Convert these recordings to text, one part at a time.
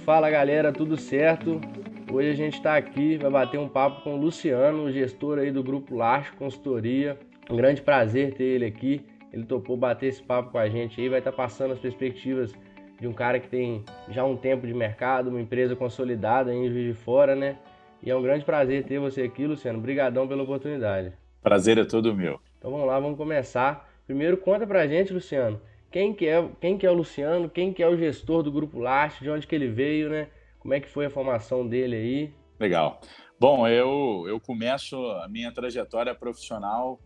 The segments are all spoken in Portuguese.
Fala galera, tudo certo? Hoje a gente está aqui, vai bater um papo com o Luciano, o gestor aí do Grupo Lacho Consultoria. Um grande prazer ter ele aqui. Ele topou bater esse papo com a gente aí, vai estar passando as perspectivas de um cara que tem já um tempo de mercado, uma empresa consolidada aí em Juiz de Fora, né? E é um grande prazer ter você aqui, Luciano. Obrigadão pela oportunidade. Prazer é todo meu. Então vamos lá, vamos começar. Primeiro conta pra gente, Luciano, quem que é o Luciano, quem que é o gestor do Grupo Last, de onde que ele veio, né? Como é que foi a formação dele aí? Legal. Bom, eu começo a minha trajetória profissional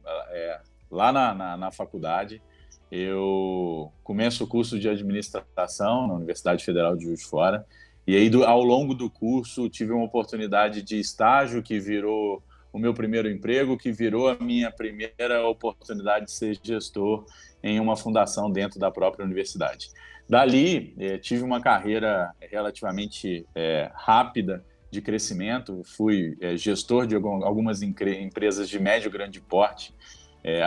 lá na faculdade. Eu começo o curso de administração na Universidade Federal de Juiz de Fora. E aí, ao longo do curso, tive uma oportunidade de estágio que virou o meu primeiro emprego, que virou a minha primeira oportunidade de ser gestor em uma fundação dentro da própria universidade. Dali, tive uma carreira relativamente rápida de crescimento. Fui gestor de algumas empresas de médio e grande porte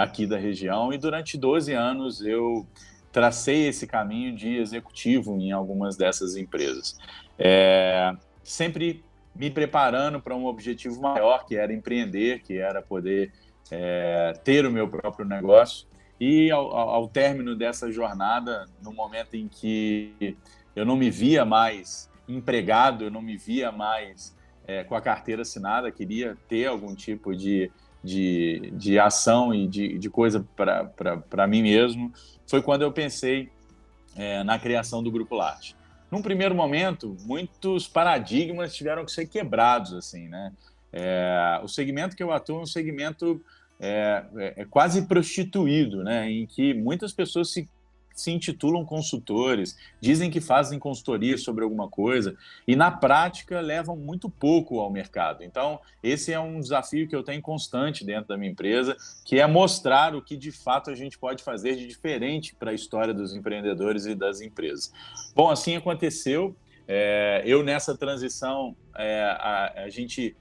aqui da região, e durante 12 anos eu tracei esse caminho de executivo em algumas dessas empresas. Sempre me preparando para um objetivo maior, que era empreender, que era poder ter o meu próprio negócio. E ao término dessa jornada, no momento em que eu não me via mais empregado, eu não me via mais com a carteira assinada, queria ter algum tipo de ação e de coisa para mim mesmo, foi quando eu pensei na criação do Grupo Latte. Num primeiro momento, muitos paradigmas tiveram que ser quebrados, assim, né? O segmento que eu atuo é um segmento quase prostituído, né? Em que muitas pessoas se intitulam consultores, dizem que fazem consultoria sobre alguma coisa e, na prática, levam muito pouco ao mercado. Então, esse é um desafio que eu tenho constante dentro da minha empresa, que é mostrar o que, de fato, a gente pode fazer de diferente para a história dos empreendedores e das empresas. Bom, assim aconteceu. Eu, nessa transição, a gente,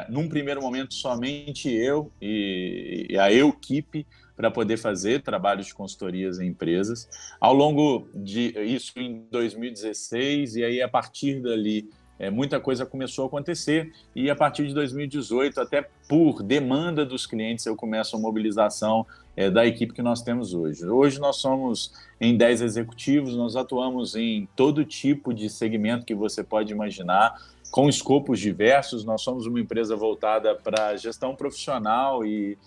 num primeiro momento, somente eu e a equipe, para poder fazer trabalhos de consultorias em empresas. Ao longo de isso em 2016, e aí a partir dali muita coisa começou a acontecer, e a partir de 2018, até por demanda dos clientes, eu começo a mobilização da equipe que nós temos hoje. Hoje nós somos em 10 executivos, nós atuamos em todo tipo de segmento que você pode imaginar, com escopos diversos. Nós somos uma empresa voltada para gestão profissional e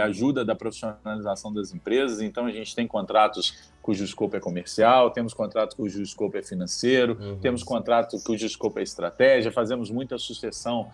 ajuda da profissionalização das empresas. Então, a gente tem contratos cujo escopo é comercial, temos contratos cujo escopo é financeiro, temos contratos cujo escopo é estratégia, fazemos muita sucessão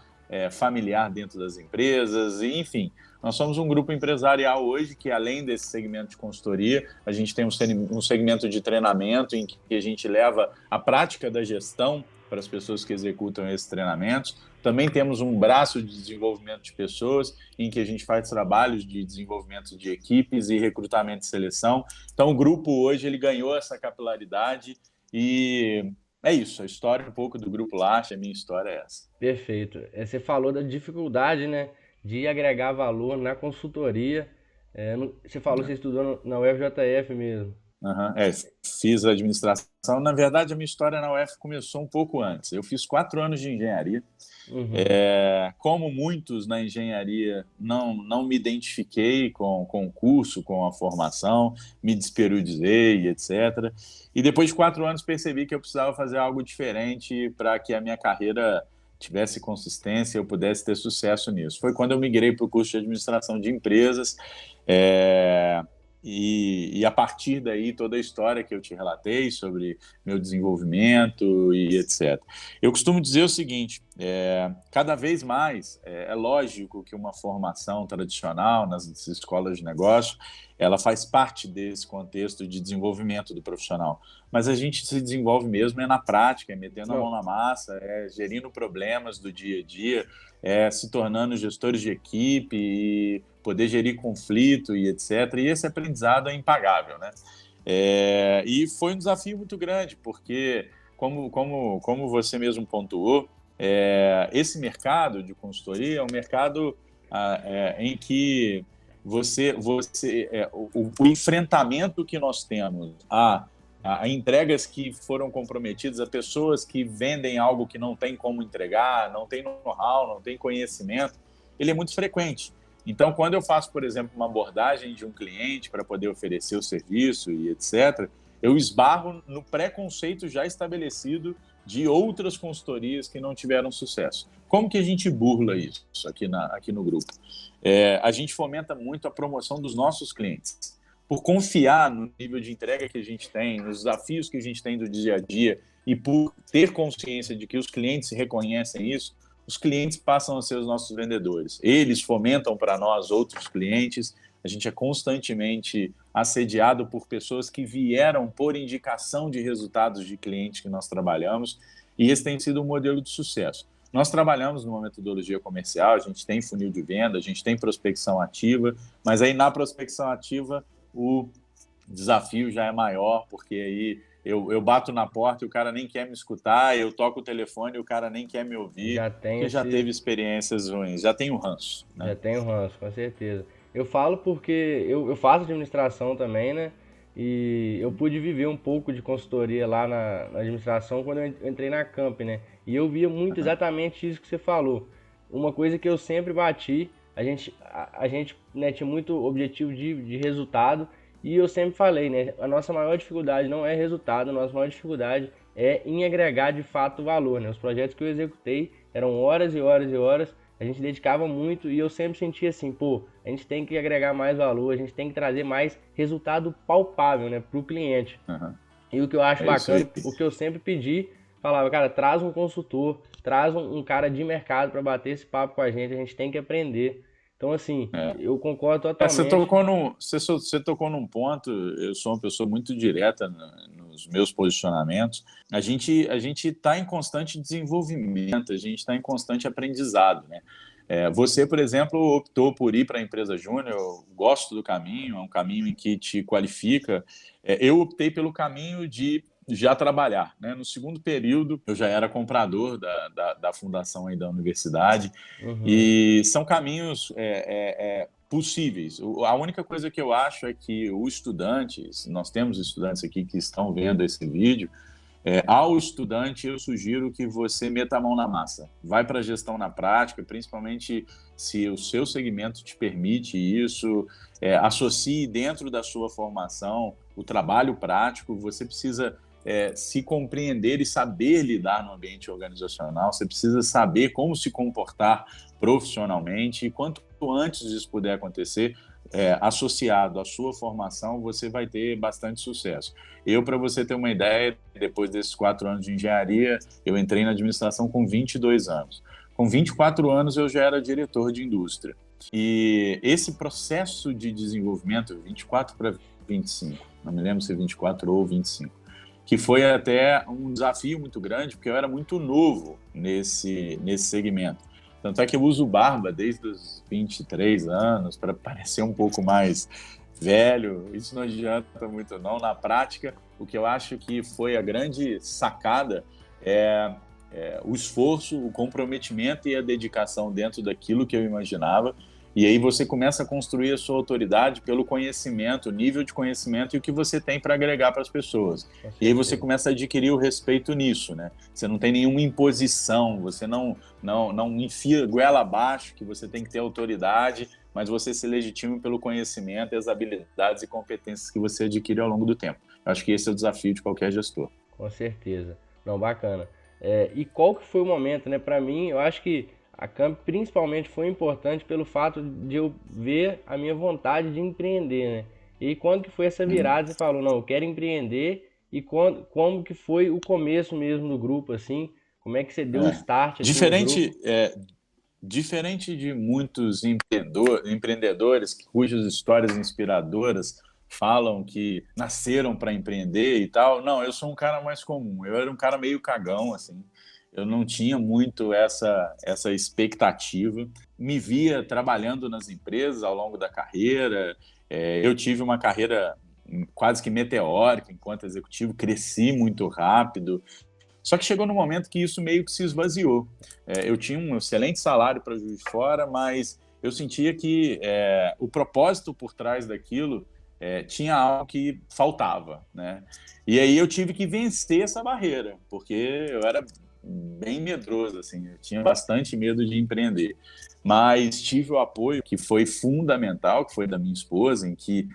familiar dentro das empresas, e, enfim, nós somos um grupo empresarial hoje que, além desse segmento de consultoria, a gente tem um segmento de treinamento em que a gente leva a prática da gestão para as pessoas que executam esses treinamentos. Também temos um braço de desenvolvimento de pessoas, em que a gente faz trabalhos de desenvolvimento de equipes e recrutamento e seleção. Então, o grupo hoje ele ganhou essa capilaridade e é isso. A história um pouco do Grupo Lache, a minha história é essa. Perfeito. Você falou da dificuldade, né, de agregar valor na consultoria. Você falou que você estudou na UFJF mesmo. Uhum. Fiz administração. Na verdade, a minha história na UF começou um pouco antes. Eu fiz 4 anos de engenharia. Uhum. Como muitos na engenharia, não me identifiquei com o curso, com a formação, me desperiodizei, etc. E depois de 4 anos percebi que eu precisava fazer algo diferente para que a minha carreira tivesse consistência e eu pudesse ter sucesso nisso. Foi quando eu migrei para o curso de administração de empresas. É, e a partir daí, toda a história que eu te relatei sobre meu desenvolvimento e etc. Eu costumo dizer o seguinte: cada vez mais é lógico que uma formação tradicional nas escolas de negócio ela faz parte desse contexto de desenvolvimento do profissional. Mas a gente se desenvolve mesmo na prática, metendo a mão Não, na massa, gerindo problemas do dia a dia, se tornando gestores de equipe e poder gerir conflito e etc. E esse aprendizado é impagável, né? E foi um desafio muito grande, porque, como você mesmo pontuou, esse mercado de consultoria é um mercado em que o enfrentamento que nós temos a a entregas que foram comprometidas, a pessoas que vendem algo que não tem como entregar, não tem know-how, não tem conhecimento, ele é muito frequente. Então, quando eu faço, por exemplo, uma abordagem de um cliente para poder oferecer o serviço e etc., eu esbarro no preconceito já estabelecido de outras consultorias que não tiveram sucesso. Como que a gente burla isso aqui no grupo? A gente fomenta muito a promoção dos nossos clientes. Por confiar no nível de entrega que a gente tem, nos desafios que a gente tem do dia a dia e por ter consciência de que os clientes reconhecem isso, os clientes passam a ser os nossos vendedores. Eles fomentam para nós outros clientes. A gente é constantemente assediado por pessoas que vieram por indicação de resultados de clientes que nós trabalhamos, e esse tem sido um modelo de sucesso. Nós trabalhamos numa metodologia comercial, a gente tem funil de venda, a gente tem prospecção ativa, mas aí na prospecção ativa o desafio já é maior, porque aí eu bato na porta e o cara nem quer me escutar, eu toco o telefone e o cara nem quer me ouvir, porque já teve experiências ruins, já tem o ranço. Né? Já tem o ranço, com certeza. Eu falo porque eu faço administração também, né? E eu pude viver um pouco de consultoria lá na administração quando eu entrei na Camp, né? E eu via muito exatamente isso que você falou. Uma coisa que eu sempre bati, a gente né, tinha muito objetivo de resultado, e eu sempre falei, né? A nossa maior dificuldade não é resultado, a nossa maior dificuldade é em agregar de fato valor, né? Os projetos que eu executei eram horas e horas e horas, a gente dedicava muito, e eu sempre sentia assim, pô, a gente tem que agregar mais valor, a gente tem que trazer mais resultado palpável, né, para o cliente. E o que eu acho bacana, o que eu sempre pedi, falava, cara, traz um consultor, traz um cara de mercado para bater esse papo com a gente tem que aprender. Então, assim, eu concordo totalmente. Você tocou num ponto, eu sou uma pessoa muito direta nos meus posicionamentos. A gente está em constante desenvolvimento, a gente está em constante aprendizado, né? Você, por exemplo, optou por ir para a empresa júnior, eu gosto do caminho, é um caminho em que te qualifica. Eu optei pelo caminho de já trabalhar, né? No segundo período, eu já era comprador da fundação aí da universidade, e são caminhos possíveis. A única coisa que eu acho é que os estudantes, nós temos estudantes aqui que estão vendo esse vídeo, ao estudante eu sugiro que você meta a mão na massa, vai para a gestão na prática, principalmente se o seu segmento te permite isso, associe dentro da sua formação o trabalho prático. Você precisa se compreender e saber lidar no ambiente organizacional, você precisa saber como se comportar profissionalmente, e quanto antes isso puder acontecer, associado à sua formação, você vai ter bastante sucesso. Para você ter uma ideia, depois desses 4 anos de engenharia, eu entrei na administração com 22 anos. Com 24 anos, eu já era diretor de indústria. E esse processo de desenvolvimento, 24 para 25, não me lembro se é 24 ou 25, que foi até um desafio muito grande, porque eu era muito novo nesse segmento. Tanto é que eu uso barba desde os 23 anos, para parecer um pouco mais velho. Isso não adianta muito, não. Na prática, o que eu acho que foi a grande sacada é o esforço, o comprometimento e a dedicação dentro daquilo que eu imaginava. E aí você começa a construir a sua autoridade pelo conhecimento, o nível de conhecimento e o que você tem para agregar para as pessoas. E aí você começa a adquirir o respeito nisso, né? Você não tem nenhuma imposição, você não enfia goela abaixo que você tem que ter autoridade, mas você se legitima pelo conhecimento e as habilidades e competências que você adquire ao longo do tempo. Eu acho que esse é o desafio de qualquer gestor. Com certeza. Não, bacana. E qual que foi o momento, né? Para mim, eu acho que a Camp principalmente foi importante pelo fato de eu ver a minha vontade de empreender, né? E quando que foi essa virada, você falou, não, eu quero empreender, e como que foi o começo mesmo do grupo, assim? Como é que você deu o start assim, no grupo? Diferente de muitos empreendedores cujas histórias inspiradoras falam que nasceram para empreender e tal, não, eu sou um cara mais comum, eu era um cara meio cagão, assim. Eu não tinha muito essa expectativa. Me via trabalhando nas empresas ao longo da carreira. Eu tive uma carreira quase que meteórica enquanto executivo, cresci muito rápido. Só que chegou num momento que isso meio que se esvaziou. Eu tinha um excelente salário para Juiz de Fora, mas eu sentia que o propósito por trás daquilo tinha algo que faltava, né? E aí eu tive que vencer essa barreira, porque eu era bem medroso, assim, eu tinha bastante medo de empreender. Mas tive o apoio que foi fundamental, que foi da minha esposa, em que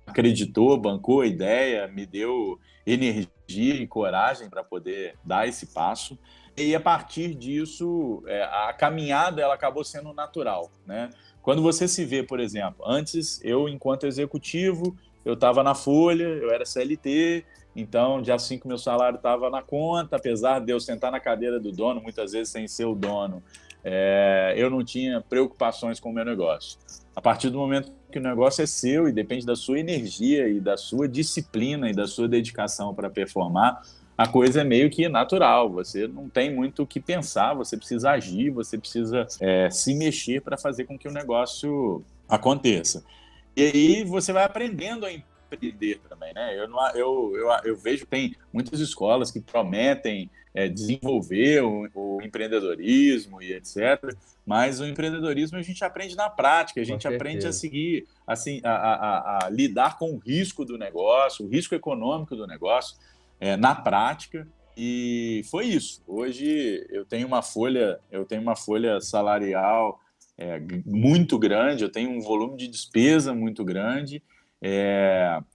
acreditou, bancou a ideia, me deu energia e coragem para poder dar esse passo. E a partir disso, a caminhada ela acabou sendo natural, né? Quando você se vê, por exemplo, antes eu, enquanto executivo, eu estava na Folha, eu era CLT, então dia 5 meu salário estava na conta, apesar de eu sentar na cadeira do dono, muitas vezes sem ser o dono, eu não tinha preocupações com o meu negócio. A partir do momento que o negócio é seu e depende da sua energia e da sua disciplina e da sua dedicação para performar, a coisa é meio que natural, você não tem muito o que pensar, você precisa agir, você precisa se mexer para fazer com que o negócio aconteça. E aí você vai aprendendo a empreender também, né? Eu vejo que tem muitas escolas que prometem desenvolver o empreendedorismo e etc., mas o empreendedorismo a gente aprende na prática, a gente aprende a seguir, assim, a lidar com o risco do negócio, o risco econômico do negócio, na prática, e foi isso. Hoje eu tenho uma folha salarial muito grande, eu tenho um volume de despesa muito grande,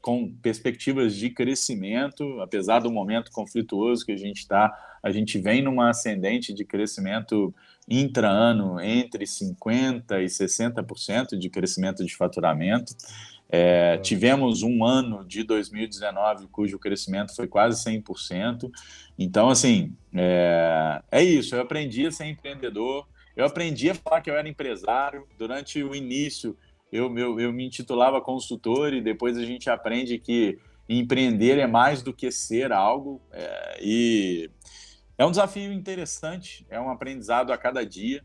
com perspectivas de crescimento, apesar do momento conflituoso que a gente está, a gente vem numa ascendente de crescimento intra-ano entre 50% e 60% de crescimento de faturamento. Tivemos um ano de 2019 cujo crescimento foi quase 100%. Então, assim, é isso. Eu aprendi a ser empreendedor, eu aprendi a falar que eu era empresário. Durante o início, eu me intitulava consultor e depois a gente aprende que empreender é mais do que ser algo. E é um desafio interessante, é um aprendizado a cada dia.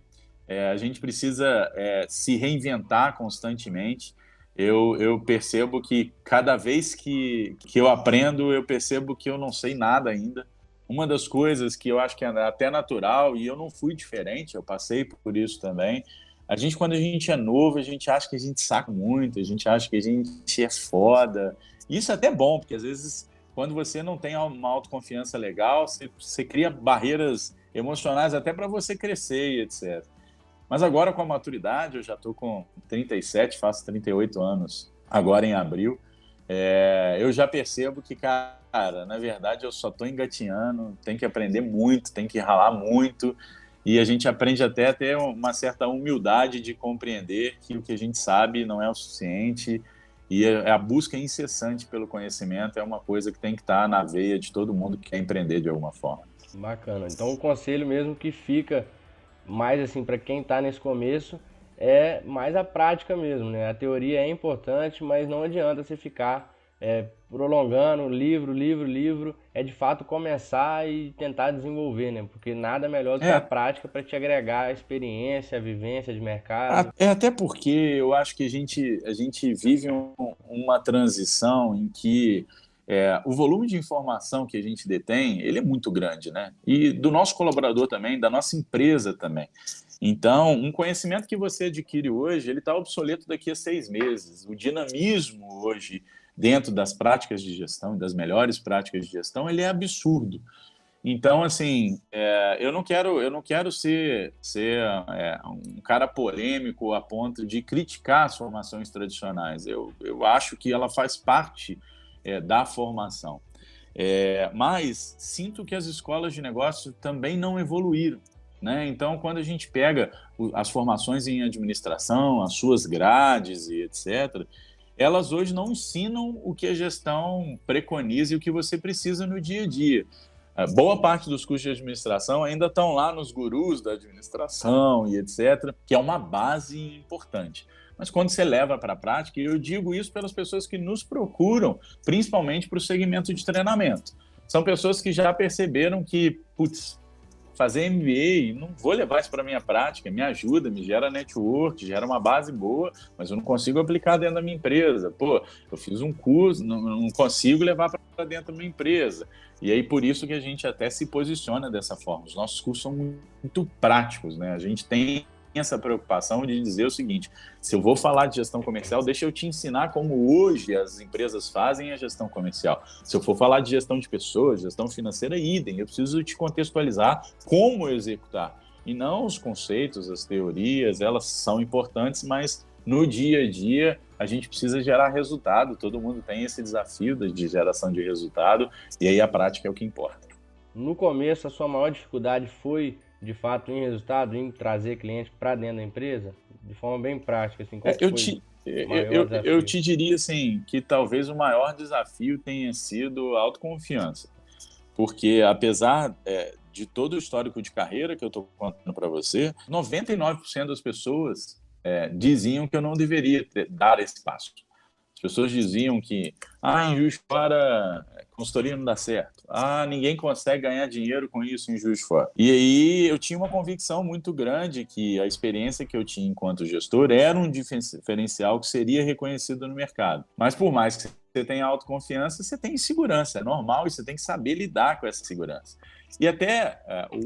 A gente precisa se reinventar constantemente. Eu percebo que cada vez que eu aprendo, eu percebo que eu não sei nada ainda. Uma das coisas que eu acho que é até natural, e eu não fui diferente, eu passei por isso também, quando a gente é novo, a gente acha que a gente saca muito, a gente acha que a gente é foda. Isso é até bom, porque às vezes, quando você não tem uma autoconfiança legal, você cria barreiras emocionais até para você crescer e etc. Mas agora, com a maturidade, eu já estou com 37, faço 38 anos agora em abril, eu já percebo que, cara, na verdade eu só estou engatinhando, tem que aprender muito, tem que ralar muito, e a gente aprende até a ter uma certa humildade de compreender que o que a gente sabe não é o suficiente, e a busca incessante pelo conhecimento é uma coisa que tem que estar na veia de todo mundo que quer empreender de alguma forma. Bacana. Então o conselho mesmo que fica mais assim para quem está nesse começo é mais a prática mesmo, né? A teoria é importante, mas não adianta você ficar prolongando livro. É de fato começar e tentar desenvolver, né? Porque nada melhor do que a prática para te agregar a experiência, a vivência de mercado. Até porque eu acho que a gente vive uma transição em que o volume de informação que a gente detém, ele é muito grande, né? E do nosso colaborador também, da nossa empresa também. Então, um conhecimento que você adquire hoje, ele está obsoleto daqui a 6 meses. O dinamismo hoje, dentro das práticas de gestão, das melhores práticas de gestão, ele é absurdo. Então, assim, eu não quero ser um cara polêmico a ponto de criticar as formações tradicionais. Eu acho que ela faz parte da formação. Mas sinto que as escolas de negócio também não evoluíram, né? Então, quando a gente pega as formações em administração, as suas grades e etc., elas hoje não ensinam o que a gestão preconiza e o que você precisa no dia a dia. Boa parte dos cursos de administração ainda estão lá nos gurus da administração e etc., que é uma base importante. Mas quando você leva para a prática, e eu digo isso pelas pessoas que nos procuram, principalmente para o segmento de treinamento, são pessoas que já perceberam que, fazer MBA, não vou levar isso para a minha prática, me ajuda, me gera network, gera uma base boa, mas eu não consigo aplicar dentro da minha empresa. Eu fiz um curso, não consigo levar para dentro da minha empresa. E aí, por isso que a gente até se posiciona dessa forma. Os nossos cursos são muito práticos, né? A gente tem essa preocupação de dizer o seguinte: se eu vou falar de gestão comercial, deixa eu te ensinar como hoje as empresas fazem a gestão comercial. Se eu for falar de gestão de pessoas, gestão financeira, idem. Eu preciso te contextualizar como executar. E não os conceitos, as teorias, elas são importantes, mas no dia a dia a gente precisa gerar resultado. Todo mundo tem esse desafio de geração de resultado, e aí a prática é o que importa. No começo, a sua maior dificuldade foi, de fato, em resultado, em trazer cliente para dentro da empresa? De forma bem prática, assim, qual foi o maior desafio? Eu te diria assim, que talvez o maior desafio tenha sido a autoconfiança. Porque apesar de todo o histórico de carreira que eu estou contando para você, 99% das pessoas diziam que eu não deveria dar esse passo. As pessoas diziam que em Juiz de Fora consultoria não dá certo. Ninguém consegue ganhar dinheiro com isso em Juiz de Fora. E aí eu tinha uma convicção muito grande que a experiência que eu tinha enquanto gestor era um diferencial que seria reconhecido no mercado. Mas por mais que você tenha autoconfiança, você tem insegurança, é normal, e você tem que saber lidar com essa segurança. E até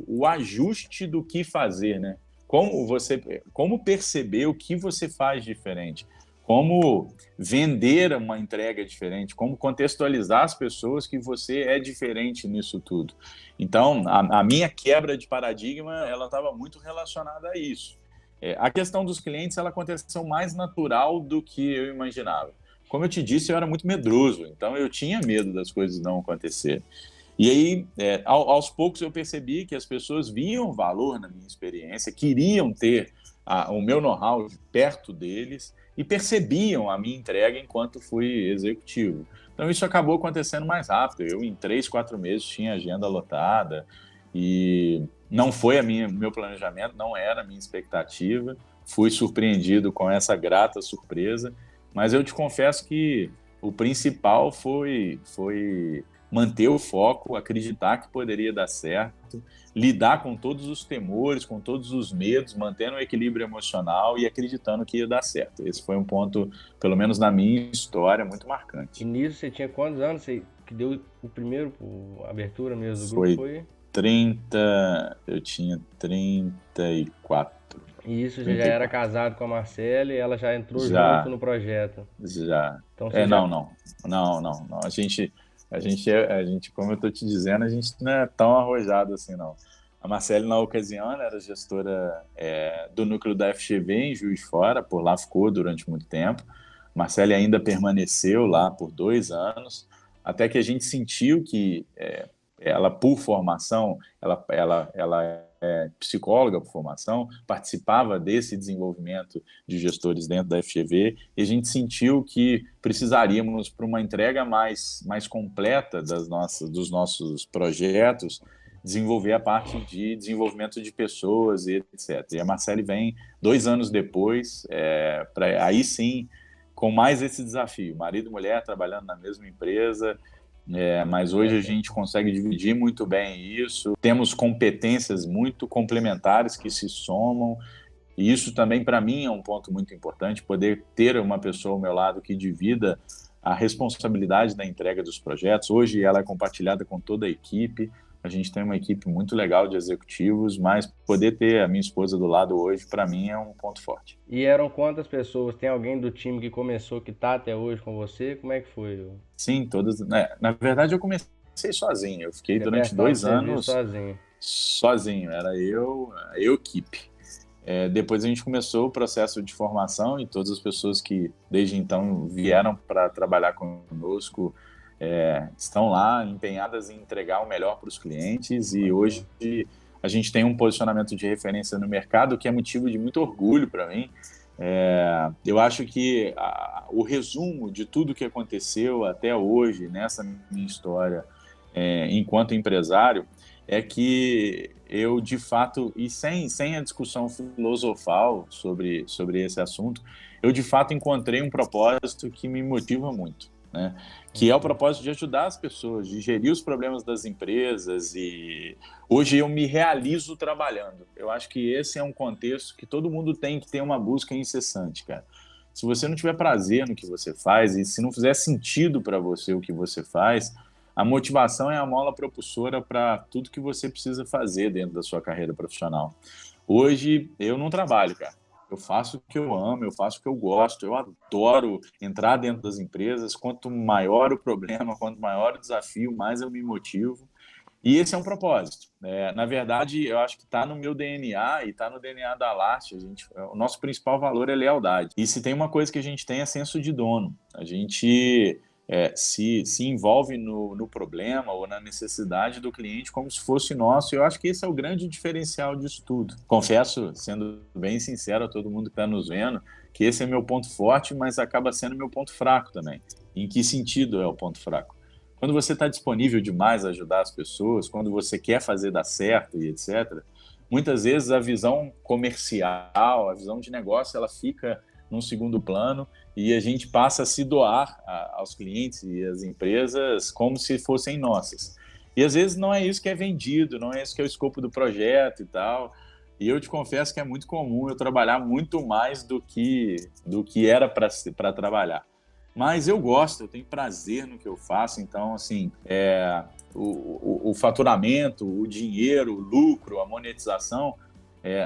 o ajuste do que fazer, né? Como perceber o que você faz diferente, como vender uma entrega diferente, como contextualizar as pessoas que você é diferente nisso tudo. Então, a minha quebra de paradigma, ela estava muito relacionada a isso. A questão dos clientes, ela aconteceu mais natural do que eu imaginava. Como eu te disse, eu era muito medroso, então eu tinha medo das coisas não acontecerem. E aí, aos poucos, eu percebi que as pessoas viam valor na minha experiência, queriam ter o meu know-how perto deles e percebiam a minha entrega enquanto fui executivo. Então, isso acabou acontecendo mais rápido. Eu, em 3, 4 meses, tinha agenda lotada e não foi meu planejamento, não era a minha expectativa. Fui surpreendido com essa grata surpresa, mas eu te confesso que o principal foi manter o foco, acreditar que poderia dar certo, lidar com todos os temores, com todos os medos, mantendo o equilíbrio emocional e acreditando que ia dar certo. Esse foi um ponto, pelo menos na minha história, muito marcante. E nisso você tinha quantos anos? Você que deu o primeiro, a abertura mesmo do grupo? Foi 30, eu tinha 34. E isso, você já era casado com a Marcela e ela já entrou junto no projeto? Já. Então, Não. A gente, como eu estou te dizendo, a gente não é tão arrojado assim, não. A Marcele, na ocasião, ela era gestora do núcleo da FGV em Juiz de Fora, por lá ficou durante muito tempo. A Marcele ainda permaneceu lá por 2 anos, até que a gente sentiu que ela, por formação, ela é psicóloga por formação, participava desse desenvolvimento de gestores dentro da FGV, e a gente sentiu que precisaríamos, para uma entrega mais completa dos nossos projetos, desenvolver a parte de desenvolvimento de pessoas e etc. E a Marcele vem 2 anos depois, aí sim, com mais esse desafio, marido e mulher trabalhando na mesma empresa, mas hoje a gente consegue dividir muito bem isso, temos competências muito complementares que se somam, e isso também para mim é um ponto muito importante, poder ter uma pessoa ao meu lado que divida a responsabilidade da entrega dos projetos. Hoje ela é compartilhada com toda a equipe, a gente tem uma equipe muito legal de executivos, mas poder ter a minha esposa do lado hoje, para mim, é um ponto forte. E eram quantas pessoas? Tem alguém do time que começou, que está até hoje com você? Como é que foi? Sim, todas. Na verdade, eu comecei sozinho. Eu fiquei durante 2 anos sozinho. Era eu, a equipe. Depois a gente começou o processo de formação e todas as pessoas que desde então vieram para trabalhar conosco estão lá empenhadas em entregar o melhor para os clientes, e hoje a gente tem um posicionamento de referência no mercado que é motivo de muito orgulho para mim. Eu acho que o resumo de tudo que aconteceu até hoje nessa minha história enquanto empresário é que eu, de fato, e sem a discussão filosofal sobre esse assunto, eu, de fato, encontrei um propósito que me motiva muito, né? Que é o propósito de ajudar as pessoas, de gerir os problemas das empresas, e hoje eu me realizo trabalhando. Eu acho que esse é um contexto que todo mundo tem que ter uma busca incessante, cara. Se você não tiver prazer no que você faz e se não fizer sentido para você o que você faz, a motivação é a mola propulsora para tudo que você precisa fazer dentro da sua carreira profissional. Hoje, eu não trabalho, cara. Eu faço o que eu amo, eu faço o que eu gosto, eu adoro entrar dentro das empresas. Quanto maior o problema, quanto maior o desafio, mais eu me motivo. E esse é um propósito. Na verdade, eu acho que está no meu DNA e está no DNA da Last. O nosso principal valor é lealdade. E se tem uma coisa que a gente tem é senso de dono. A gente se envolve no problema ou na necessidade do cliente como se fosse nosso. E eu acho que esse é o grande diferencial disso tudo. Confesso, sendo bem sincero a todo mundo que está nos vendo, que esse é meu ponto forte, mas acaba sendo meu ponto fraco também. Em que sentido é o ponto fraco? Quando você está disponível demais a ajudar as pessoas, quando você quer fazer dar certo e etc., muitas vezes a visão comercial, a visão de negócio, ela fica num segundo plano e a gente passa a se doar aos clientes e às empresas como se fossem nossas. E às vezes não é isso que é vendido, não é isso que é o escopo do projeto e tal. E eu te confesso que é muito comum eu trabalhar muito mais do que era para trabalhar. Mas eu gosto, eu tenho prazer no que eu faço, então, assim, o faturamento, o dinheiro, o lucro, a monetização,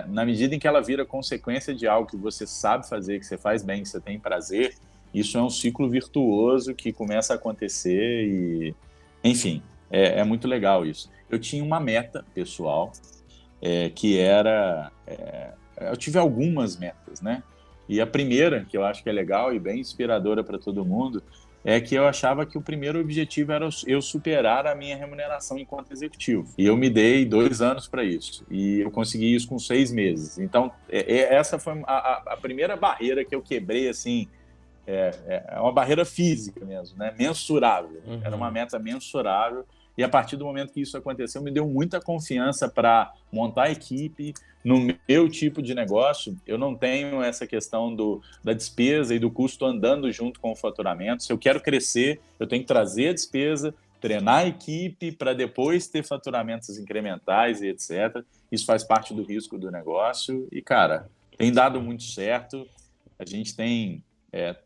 na medida em que ela vira consequência de algo que você sabe fazer, que você faz bem, que você tem prazer, isso é um ciclo virtuoso que começa a acontecer e, enfim, é muito legal isso. Eu tinha uma meta pessoal, que era... eu tive algumas metas, né? E a primeira, que eu acho que é legal e bem inspiradora para todo mundo, é que eu achava que o primeiro objetivo era eu superar a minha remuneração enquanto executivo. E eu me dei 2 anos para isso. E eu consegui isso com 6 meses. Então, essa foi a primeira barreira que eu quebrei, assim, é uma barreira física mesmo, né? Mensurável. Uhum. Era uma meta mensurável. E a partir do momento que isso aconteceu, me deu muita confiança para montar a equipe. No meu tipo de negócio, eu não tenho essa questão da despesa e do custo andando junto com o faturamento. Se eu quero crescer, eu tenho que trazer a despesa, treinar a equipe para depois ter faturamentos incrementais e etc. Isso faz parte do risco do negócio. E, cara, tem dado muito certo. A gente tem...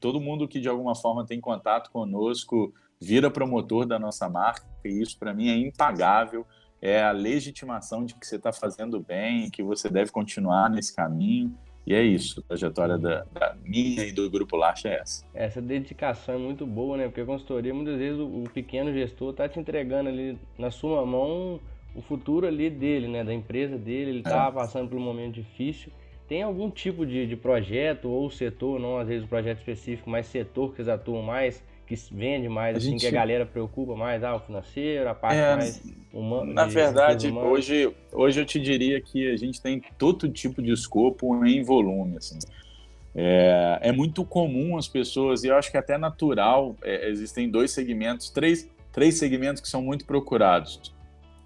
todo mundo que de alguma forma tem contato conosco vira promotor da nossa marca, e isso para mim é impagável, é a legitimação de que você está fazendo bem, que você deve continuar nesse caminho, e é isso, a trajetória da minha e do Grupo Last é essa. Essa dedicação é muito boa, né? Porque a consultoria, muitas vezes, o pequeno gestor está te entregando ali na sua mão o futuro ali dele, né? Da empresa dele, ele está passando por um momento difícil. Tem algum tipo de projeto ou setor, não às vezes um projeto específico, mas setor que vocês atuam mais, que vende mais, assim, que a galera preocupa mais, o financeiro, a parte mais humana? Na verdade, hoje eu te diria que a gente tem todo tipo de escopo em volume, assim. É muito comum as pessoas, e eu acho que é até natural, existem 2 segmentos, três segmentos que são muito procurados.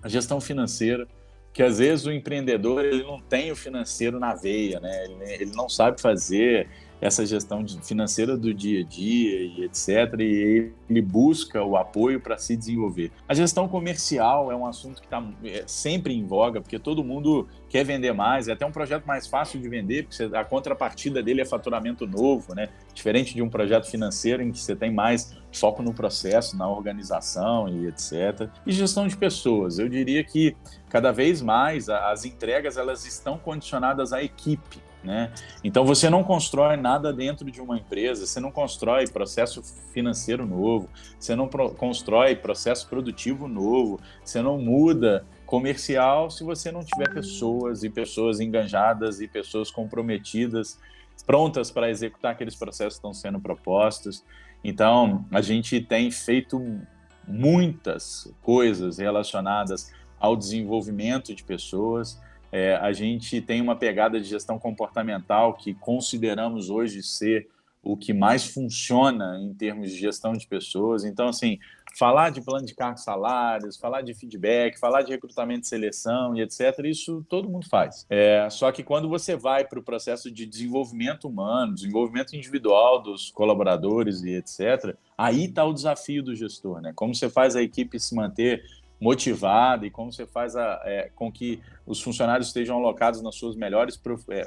A gestão financeira, que às vezes o empreendedor ele não tem o financeiro na veia, né? Ele não sabe fazer essa gestão financeira do dia a dia e etc. E ele busca o apoio para se desenvolver. A gestão comercial é um assunto que está sempre em voga, porque todo mundo quer vender mais, é até um projeto mais fácil de vender, porque a contrapartida dele é faturamento novo, né? Diferente de um projeto financeiro em que você tem mais foco no processo, na organização e etc. E gestão de pessoas, eu diria que cada vez mais as entregas elas estão condicionadas à equipe, né? Então você não constrói nada dentro de uma empresa, você não constrói processo financeiro novo, você não constrói processo produtivo novo, você não muda comercial se você não tiver pessoas e pessoas engajadas e pessoas comprometidas, prontas para executar aqueles processos que estão sendo propostos. Então a gente tem feito muitas coisas relacionadas ao desenvolvimento de pessoas. A gente tem uma pegada de gestão comportamental que consideramos hoje ser o que mais funciona em termos de gestão de pessoas. Então, assim, falar de plano de cargos, salários, falar de feedback, falar de recrutamento e seleção e etc., isso todo mundo faz. Só que quando você vai para o processo de desenvolvimento humano, desenvolvimento individual dos colaboradores e etc., aí está o desafio do gestor, né? Como você faz a equipe se manter motivada e como você faz com que os funcionários estejam alocados nas suas melhores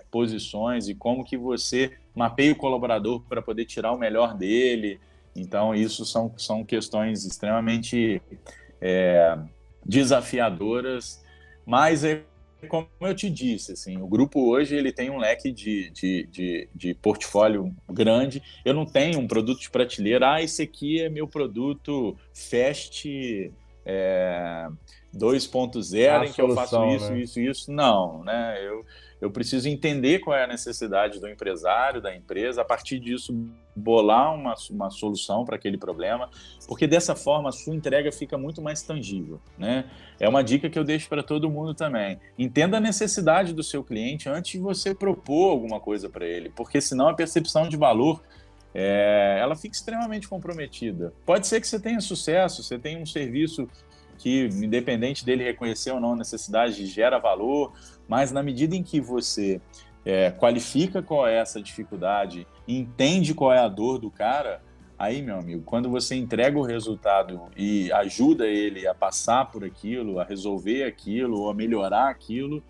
posições e como que você mapeia o colaborador para poder tirar o melhor dele. Então, isso são questões extremamente desafiadoras, mas como eu te disse, assim, o grupo hoje ele tem um leque de portfólio grande. Eu não tenho um produto de prateleira. Esse aqui é meu produto Fast 2.0 A em que eu faço solução, isso, né? isso, isso. Não, né? Eu preciso entender qual é a necessidade do empresário, da empresa, a partir disso bolar uma solução para aquele problema, porque dessa forma a sua entrega fica muito mais tangível, né? É uma dica que eu deixo para todo mundo também. Entenda a necessidade do seu cliente antes de você propor alguma coisa para ele, porque senão a percepção de valor ela fica extremamente comprometida. Pode ser que você tenha sucesso, você tenha um serviço que, independente dele reconhecer ou não a necessidade, gera valor, mas na medida em que você qualifica qual é essa dificuldade, entende qual é a dor do cara, aí, meu amigo, quando você entrega o resultado e ajuda ele a passar por aquilo, a resolver aquilo, ou a melhorar aquilo,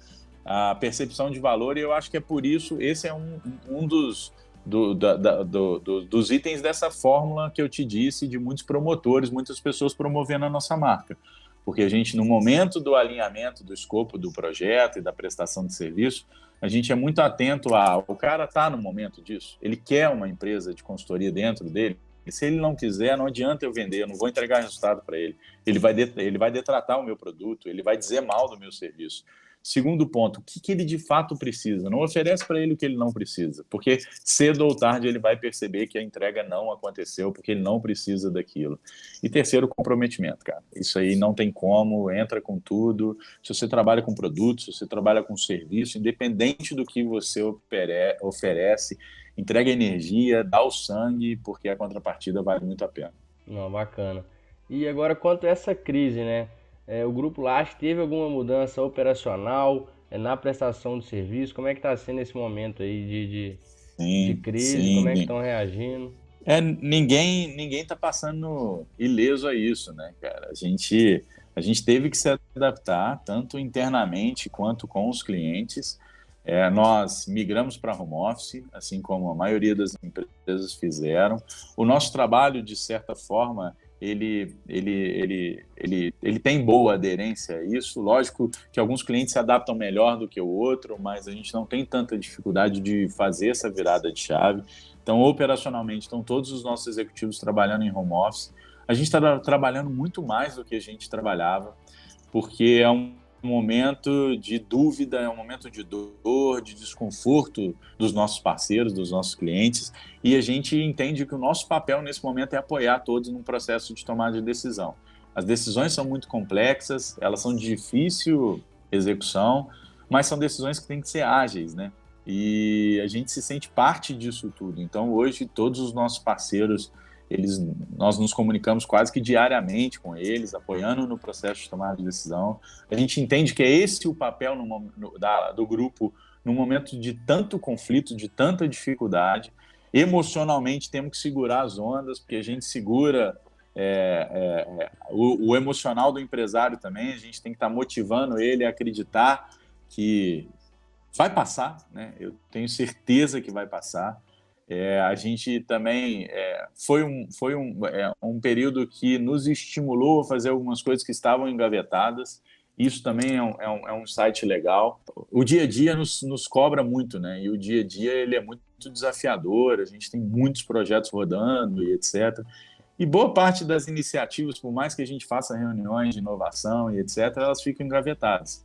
a percepção de valor, e eu acho que é por isso, esse é um dos itens dessa fórmula que eu te disse, de muitos promotores, muitas pessoas promovendo a nossa marca. Porque a gente, no momento do alinhamento do escopo do projeto e da prestação de serviço, a gente é muito atento o cara está no momento disso, ele quer uma empresa de consultoria dentro dele, e se ele não quiser, não adianta eu vender, eu não vou entregar resultado para ele. Ele vai detratar o meu produto, ele vai dizer mal do meu serviço. Segundo ponto, o que ele de fato precisa? Não oferece para ele o que ele não precisa, porque cedo ou tarde ele vai perceber que a entrega não aconteceu, porque ele não precisa daquilo. E terceiro, comprometimento, cara. Isso aí não tem como, entra com tudo. Se você trabalha com produto, se você trabalha com serviço, independente do que você oferece, entrega energia, dá o sangue, porque a contrapartida vale muito a pena. Não, bacana. E agora, quanto a essa crise, né? O Grupo Lage teve alguma mudança operacional na prestação de serviço? Como é que está sendo esse momento aí de Sim, crise? Como é que sim. estão reagindo? Ninguém está passando ileso a isso, né, cara? A gente teve que se adaptar, tanto internamente quanto com os clientes. Nós migramos para home office, assim como a maioria das empresas fizeram. O nosso trabalho, de certa forma, ele tem boa aderência a isso. Lógico que alguns clientes se adaptam melhor do que o outro, mas a gente não tem tanta dificuldade de fazer essa virada de chave. Então, operacionalmente, estão todos os nossos executivos trabalhando em home office. A gente está trabalhando muito mais do que a gente trabalhava, porque é um momento de dúvida, é um momento de dor, de desconforto dos nossos parceiros, dos nossos clientes, e a gente entende que o nosso papel nesse momento é apoiar todos num processo de tomada de decisão. As decisões são muito complexas, elas são de difícil execução, mas são decisões que têm que ser ágeis, né? E a gente se sente parte disso tudo. Então, hoje, todos os nossos parceiros, nós nos comunicamos quase que diariamente com eles, apoiando no processo de tomada de decisão. A gente entende que é esse o papel do grupo num momento de tanto conflito, de tanta dificuldade. Emocionalmente, temos que segurar as ondas, porque a gente segura o emocional do empresário também. A gente tem que estar motivando ele a acreditar que vai passar, né? Eu tenho certeza que vai passar. A gente também foi um período que nos estimulou a fazer algumas coisas que estavam engavetadas. Isso também é um site legal. O dia a dia nos cobra muito, né? E o dia a dia ele é muito desafiador. A gente tem muitos projetos rodando e etc. E boa parte das iniciativas, por mais que a gente faça reuniões de inovação e etc., elas ficam engavetadas.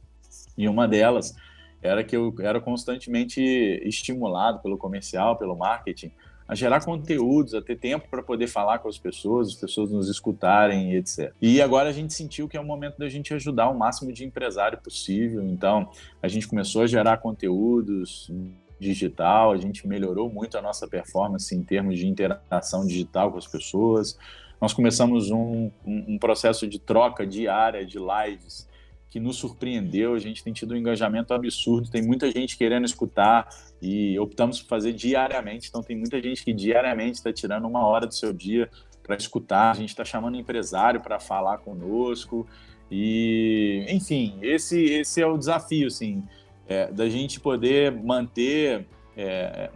E uma delas era que eu era constantemente estimulado pelo comercial, pelo marketing, a gerar conteúdos, a ter tempo para poder falar com as pessoas nos escutarem e etc. E agora a gente sentiu que é o momento da gente ajudar o máximo de empresário possível. Então, a gente começou a gerar conteúdos digital, a gente melhorou muito a nossa performance em termos de interação digital com as pessoas. Nós começamos um processo de troca diária de lives que nos surpreendeu, a gente tem tido um engajamento absurdo, tem muita gente querendo escutar e optamos por fazer diariamente, então tem muita gente que diariamente está tirando 1 hora do seu dia para escutar, a gente está chamando empresário para falar conosco e, enfim, esse é o desafio, assim, da gente poder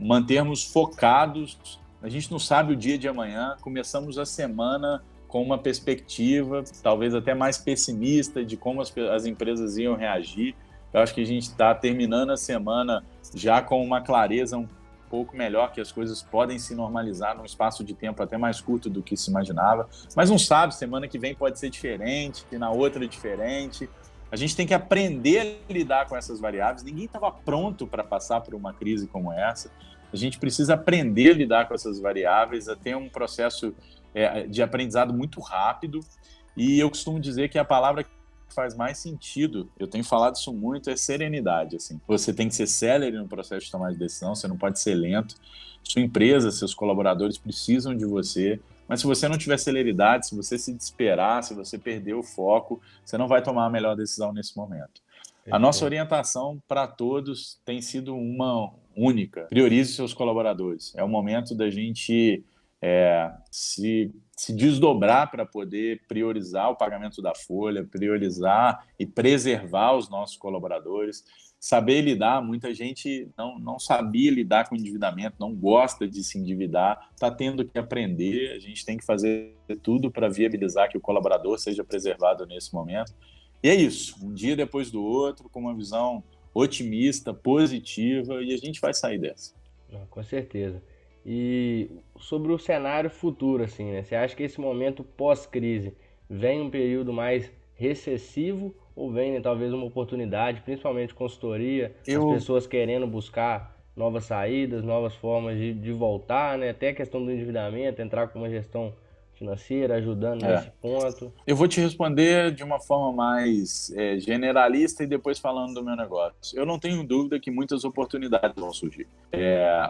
mantermos focados. A gente não sabe o dia de amanhã, começamos a semana com uma perspectiva talvez até mais pessimista de como as empresas iam reagir. Eu acho que a gente está terminando a semana já com uma clareza um pouco melhor, que as coisas podem se normalizar num espaço de tempo até mais curto do que se imaginava. Mas não sabe, semana que vem pode ser diferente, e na outra diferente. A gente tem que aprender a lidar com essas variáveis. Ninguém estava pronto para passar por uma crise como essa. A gente precisa aprender a lidar com essas variáveis, a ter um processo de aprendizado muito rápido. E eu costumo dizer que a palavra que faz mais sentido, eu tenho falado isso muito, é serenidade. Assim. Você tem que ser célere no processo de tomar de decisão, você não pode ser lento. Sua empresa, seus colaboradores precisam de você. Mas se você não tiver celeridade, se você se desesperar, se você perder o foco, você não vai tomar a melhor decisão nesse momento. A nossa orientação para todos tem sido uma única. Priorize seus colaboradores. É o momento da gente se desdobrar para poder priorizar o pagamento da folha, priorizar e preservar os nossos colaboradores. Saber lidar, muita gente não sabia lidar com endividamento, não gosta de se endividar, está tendo que aprender. A gente tem que fazer tudo para viabilizar que o colaborador seja preservado nesse momento. E é isso, um dia depois do outro, com uma visão otimista, positiva, e a gente vai sair dessa. Com certeza. E sobre o cenário futuro, assim, né? Você acha que esse momento pós-crise vem um período mais recessivo ou vem, né, talvez uma oportunidade, principalmente consultoria, as pessoas querendo buscar novas saídas, novas formas de voltar, né? Até a questão do endividamento, entrar com uma gestão financeira, ajudando nesse ponto? Eu vou te responder de uma forma mais generalista e depois falando do meu negócio. Eu não tenho dúvida que muitas oportunidades vão surgir.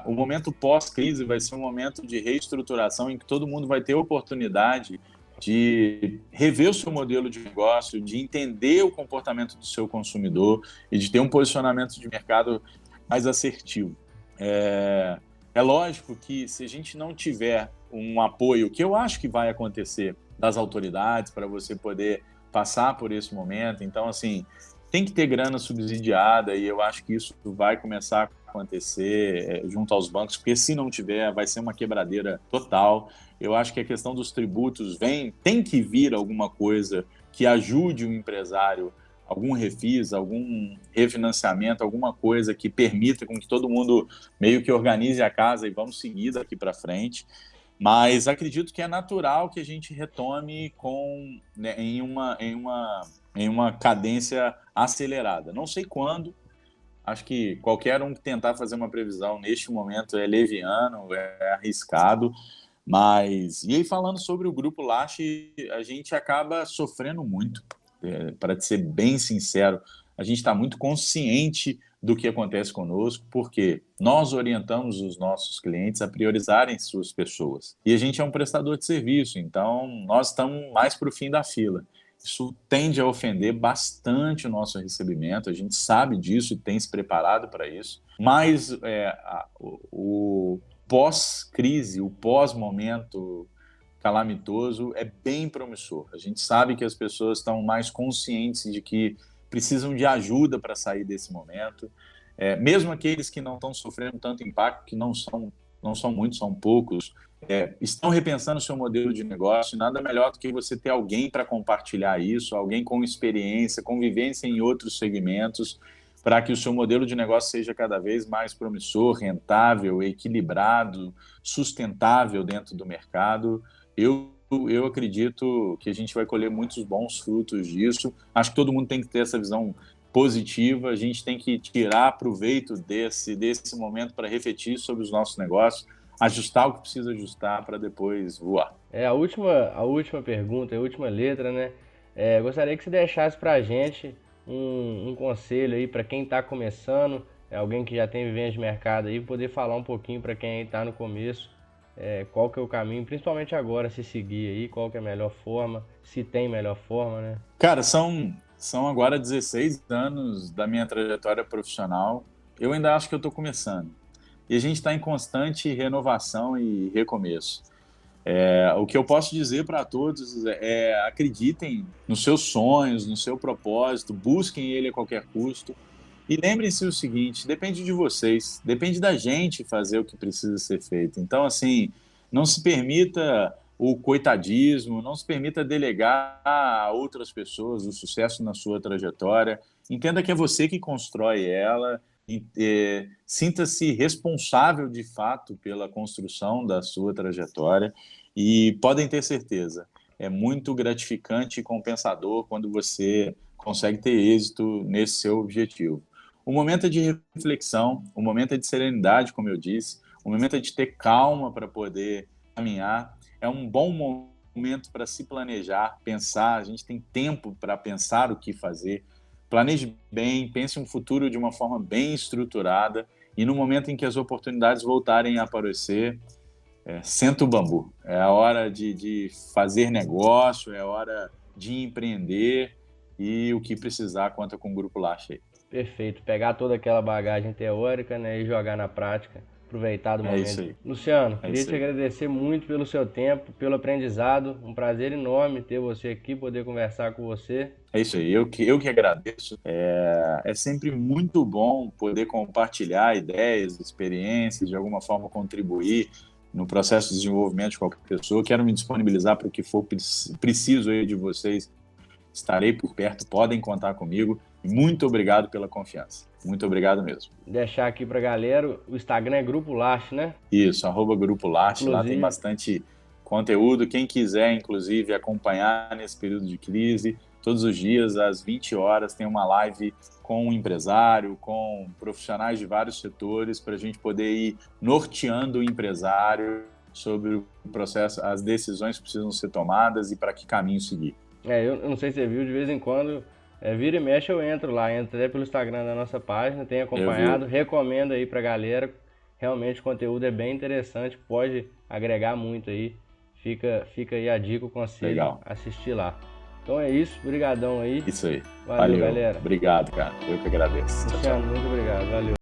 O momento pós-crise vai ser um momento de reestruturação em que todo mundo vai ter oportunidade de rever o seu modelo de negócio, de entender o comportamento do seu consumidor e de ter um posicionamento de mercado mais assertivo. É lógico que se a gente não tiver um apoio, que eu acho que vai acontecer, das autoridades para você poder passar por esse momento, então, assim, tem que ter grana subsidiada e eu acho que isso vai começar a acontecer junto aos bancos, porque se não tiver, vai ser uma quebradeira total. Eu acho que a questão dos tributos tem que vir alguma coisa que ajude o empresário, algum refis, algum refinanciamento, alguma coisa que permita com que todo mundo meio que organize a casa e vamos seguir daqui para frente. Mas acredito que é natural que a gente retome em uma cadência acelerada. Não sei quando, acho que qualquer um que tentar fazer uma previsão neste momento é leviano, é arriscado. Mas, e aí falando sobre o Grupo Lache, a gente acaba sofrendo muito. Para ser bem sincero, a gente está muito consciente do que acontece conosco, porque nós orientamos os nossos clientes a priorizarem suas pessoas. E a gente é um prestador de serviço, então nós estamos mais para o fim da fila. Isso tende a ofender bastante o nosso recebimento, a gente sabe disso e tem se preparado para isso, mas o pós-crise, o pós-momento calamitoso é bem promissor. A gente sabe que as pessoas estão mais conscientes de que precisam de ajuda para sair desse momento. Mesmo aqueles que não estão sofrendo tanto impacto, que não são muitos, são poucos, estão repensando o seu modelo de negócio. Nada melhor do que você ter alguém para compartilhar isso, alguém com experiência, convivência em outros segmentos, para que o seu modelo de negócio seja cada vez mais promissor, rentável, equilibrado, sustentável dentro do mercado. Eu acredito que a gente vai colher muitos bons frutos disso. Acho que todo mundo tem que ter essa visão positiva. A gente tem que tirar proveito desse momento para refletir sobre os nossos negócios, ajustar o que precisa ajustar para depois voar. A última pergunta, a última letra, né? Gostaria que você deixasse para a gente um conselho aí para quem está começando, alguém que já tem vivência de mercado aí, poder falar um pouquinho para quem está no começo. Qual que é o caminho, principalmente agora, se seguir aí, qual que é a melhor forma, se tem melhor forma, né? Cara, são agora 16 anos da minha trajetória profissional. Eu ainda acho que eu estou começando. E a gente está em constante renovação e recomeço. O que eu posso dizer para todos acreditem nos seus sonhos, no seu propósito, busquem ele a qualquer custo. E lembrem-se o seguinte, depende de vocês, depende da gente fazer o que precisa ser feito. Então, assim, não se permita o coitadismo, não se permita delegar a outras pessoas o sucesso na sua trajetória. Entenda que é você que constrói ela, sinta-se responsável de fato pela construção da sua trajetória e podem ter certeza, é muito gratificante e compensador quando você consegue ter êxito nesse seu objetivo. O momento é de reflexão, o momento é de serenidade, como eu disse, o momento é de ter calma para poder caminhar. É um bom momento para se planejar, pensar. A gente tem tempo para pensar o que fazer. Planeje bem, pense um futuro de uma forma bem estruturada e no momento em que as oportunidades voltarem a aparecer, senta o bambu. É a hora de fazer negócio, é a hora de empreender e o que precisar conta com o Grupo Lache aí. Perfeito. Pegar toda aquela bagagem teórica, né, e jogar na prática. Aproveitar do momento. É isso aí. Luciano, É queria isso te aí. agradecer muito pelo seu tempo, pelo aprendizado. Um prazer enorme ter você aqui, poder conversar com você. É isso aí, eu que agradeço. É sempre muito bom poder compartilhar ideias, experiências, de alguma forma contribuir no processo de desenvolvimento de qualquer pessoa. Quero me disponibilizar para o que for preciso aí de vocês. Estarei por perto, podem contar comigo. Muito obrigado pela confiança. Muito obrigado mesmo. Deixar aqui pra galera, o Instagram é Grupo Lache, né? Isso, @Grupo Lache, lá tem bastante conteúdo. Quem quiser, inclusive, acompanhar nesse período de crise, todos os dias, às 20 horas, tem uma live com um empresário, com profissionais de vários setores, para a gente poder ir norteando o empresário sobre o processo, as decisões que precisam ser tomadas e para que caminho seguir. Eu não sei se você viu, de vez em quando, vira e mexe eu entro lá, entro até pelo Instagram da nossa página, tenho acompanhado, recomendo aí pra galera, realmente o conteúdo é bem interessante, pode agregar muito aí, fica aí a dica, o conselho, Legal. Assistir lá. Então é isso, brigadão aí. Isso aí. Valeu, galera. Obrigado, cara. Eu que agradeço. Luciano, muito obrigado, valeu.